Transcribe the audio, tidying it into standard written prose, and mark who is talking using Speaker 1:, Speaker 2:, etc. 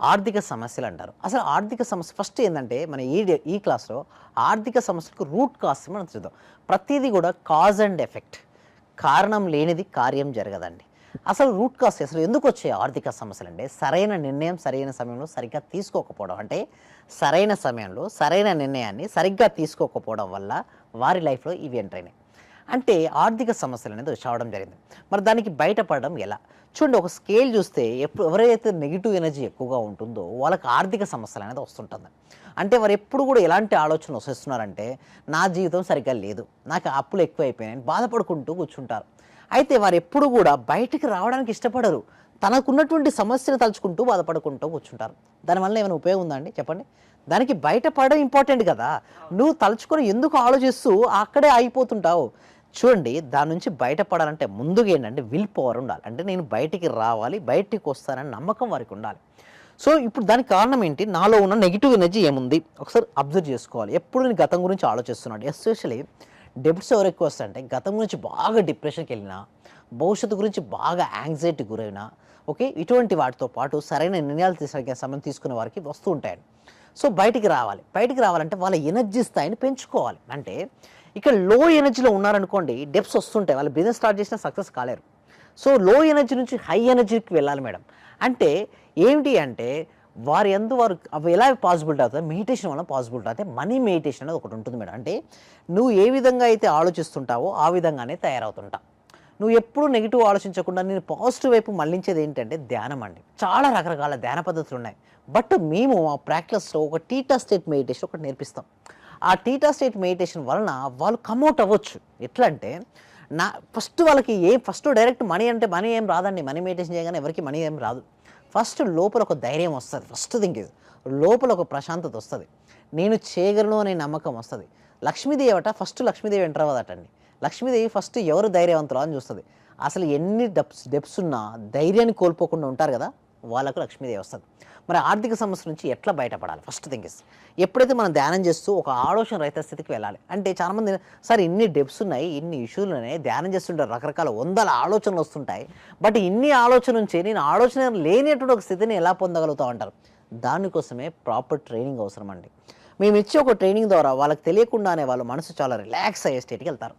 Speaker 1: ఆర్థిక సమస్యలు అంటారు. అసలు ఆర్థిక సమస్య ఫస్ట్ ఏందంటే మన ఈ క్లాస్‌లో ఆర్థిక సమస్యలకు రూట్ కాజ్ మనం చూద్దాం. ప్రతీది కూడా కాజ్ అండ్ ఎఫెక్ట్. కారణం లేనిది కార్యం జరగదండి. అసలు రూట్ కాజ్ అసలు ఎందుకొచ్చాయి ఆర్థిక సమస్యలంటే సరైన నిర్ణయం సరైన సమయంలో సరిగ్గా తీసుకోకపోవడం. అంటే సరైన సమయంలో సరైన నిర్ణయాన్ని సరిగ్గా తీసుకోకపోవడం వల్ల వారి లైఫ్‌లో ఇవి ఎంటర్ అయినాయి. అంటే ఆర్థిక సమస్యలనేది రావడం జరిగింది. మరి దానికి బయటపడడం ఎలా? చూడండి ఒక స్కేల్ చూస్తే ఎవరైతే నెగెటివ్ ఎనర్జీ ఎక్కువగా ఉంటుందో వాళ్ళకి ఆర్థిక సమస్యలనేది వస్తుంటుంది. అంటే వారు ఎప్పుడు కూడా ఎలాంటి ఆలోచనలు వసేస్తున్నారంటే నా జీవితం సరిగ్గా లేదు, నాకు అప్పులు ఎక్కువైపోయాయని బాధపడుకుంటూ కూర్చుంటారు. అయితే వారు ఎప్పుడు కూడా బయటికి రావడానికి ఇష్టపడరు. తనకున్నటువంటి సమస్యను తలుచుకుంటూ బాధపడుకుంటూ కూర్చుంటారు. దానివల్ల ఏమైనా ఉపయోగం ఉందా అండి చెప్పండి? దానికి బయటపడడం ఇంపార్టెంట్ కదా! నువ్వు తలుచుకొని ఎందుకు ఆలోచిస్తూ అక్కడే ఆగిపోతుంటావు? చూడండి దాని నుంచి బయటపడాలంటే ముందుగా ఏంటంటే విల్ పవర్ ఉండాలి. అంటే నేను బయటికి రావాలి, బయటికి వస్తానని నమ్మకం వారికి ఉండాలి. సో ఇప్పుడు దానికి కారణం ఏంటి? నాలో ఉన్న నెగెటివ్ ఎనర్జీ ఏముంది? ఒకసారి అబ్జర్వ్ చేసుకోవాలి. ఎప్పుడు నేను గతం గురించి ఆలోచిస్తున్నాను. ఎస్పెషల్లీ డెబ్ట్స్ ఎవరు ఎక్కువ వస్తాయంటే గతం గురించి బాగా డిప్రెషన్‌కి వెళ్ళినా, భవిష్యత్తు గురించి బాగా యాంగ్జైటీకి గురైనా, ఓకే. ఇటువంటి వాటితో పాటు సరైన నిర్ణయాలు సరిగ్గా సమయం తీసుకునే వారికి వస్తూ ఉంటాయండి. సో బయటికి రావాలి. బయటికి రావాలంటే వాళ్ళ ఎనర్జీ స్థాయిని పెంచుకోవాలి. అంటే ఇక్కడ లో ఎనర్జీలో ఉన్నారనుకోండి డెప్స్ వస్తుంటాయి. వాళ్ళు బిజినెస్ స్టార్ట్ చేసినా సక్సెస్ కాలేరు. సో లో ఎనర్జీ నుంచి హై ఎనర్జీకి వెళ్ళాలి మేడం. అంటే ఏంటి అంటే వారు అవి ఎలా పాసిబిలిటీ అవుతుంది? మెడిటేషన్ వల్ల పాసిబిలిటీ అయితే మనీ మెడిటేషన్ అనేది ఒకటి ఉంటుంది మేడం. అంటే నువ్వు ఏ విధంగా అయితే ఆలోచిస్తుంటావో ఆ విధంగానే తయారవుతుంటా. నువ్వు ఎప్పుడు నెగిటివ్ ఆలోచించకుండా నేను పాజిటివ్ వైపు మళ్లించేది ఏంటంటే ధ్యానం అండి. చాలా రకరకాల ధ్యాన పద్ధతులు ఉన్నాయి. బట్ మేము ఆ ప్రాక్టీస్‌లో ఒక టీటా స్టేట్ మెడిటేషన్ ఒకటి నేర్పిస్తాం. ఆ టీటా స్టేట్ మెడిటేషన్ వలన వాళ్ళు కమ్‌ఔట్ అవ్వచ్చు. ఎట్లా అంటే వాళ్ళకి ఫస్ట్ డైరెక్ట్ మనీ అంటే మనీ ఏం రాదండి. మనీ మెడిటేషన్ చేయగానే ఎవరికీ మనీ ఏం రాదు. ఫస్ట్ లోపల ఒక ధైర్యం వస్తది. ఫస్ట్ థింగ్ ఈజ్ లోపల ఒక ప్రశాంతత వస్తది. నేను చేయగలను అనే నమ్మకం వస్తది. లక్ష్మీదేవి ఎంటర్ అవ్వదటండి. లక్ష్మీదేవి ఫస్ట్ ఎవరు ధైర్యవంతులు అని చూస్తది. అసలు ఎన్ని డెప్స్ ఉన్నా ధైర్యాన్ని కోల్పోకుండా ఉంటారు కదా! వాళ్ళకు లక్ష్మీదేవి వస్తది. మరి ఆర్థిక సమస్య నుంచి ఎట్లా బయటపడాలి? ఫస్ట్ థింగ్ ఈజ్ ఎప్పుడైతే మనం ధ్యానం చేస్తూ ఒక ఆలోచన రహిత స్థితికి వెళ్ళాలి. అంటే చాలామంది సార్ ఇన్ని డెప్స్ ఉన్నాయి, ఇన్ని ఇష్యూలు ఉన్నాయి, ధ్యానం చేస్తుంటారు, రకరకాల వందల ఆలోచనలు వస్తుంటాయి. బట్ ఇన్ని ఆలోచన నుంచి నేను ఆలోచన లేనటువంటి ఒక స్థితిని ఎలా పొందగలుగుతావు అంటారు. దానికోసమే ప్రాపర్ ట్రైనింగ్ అవసరం అండి. మేము ఇచ్చే ఒక ట్రైనింగ్ ద్వారా వాళ్ళకి తెలియకుండానే వాళ్ళ మనసు చాలా రిలాక్స్ అయ్యే స్టేట్‌కి వెళ్తారు.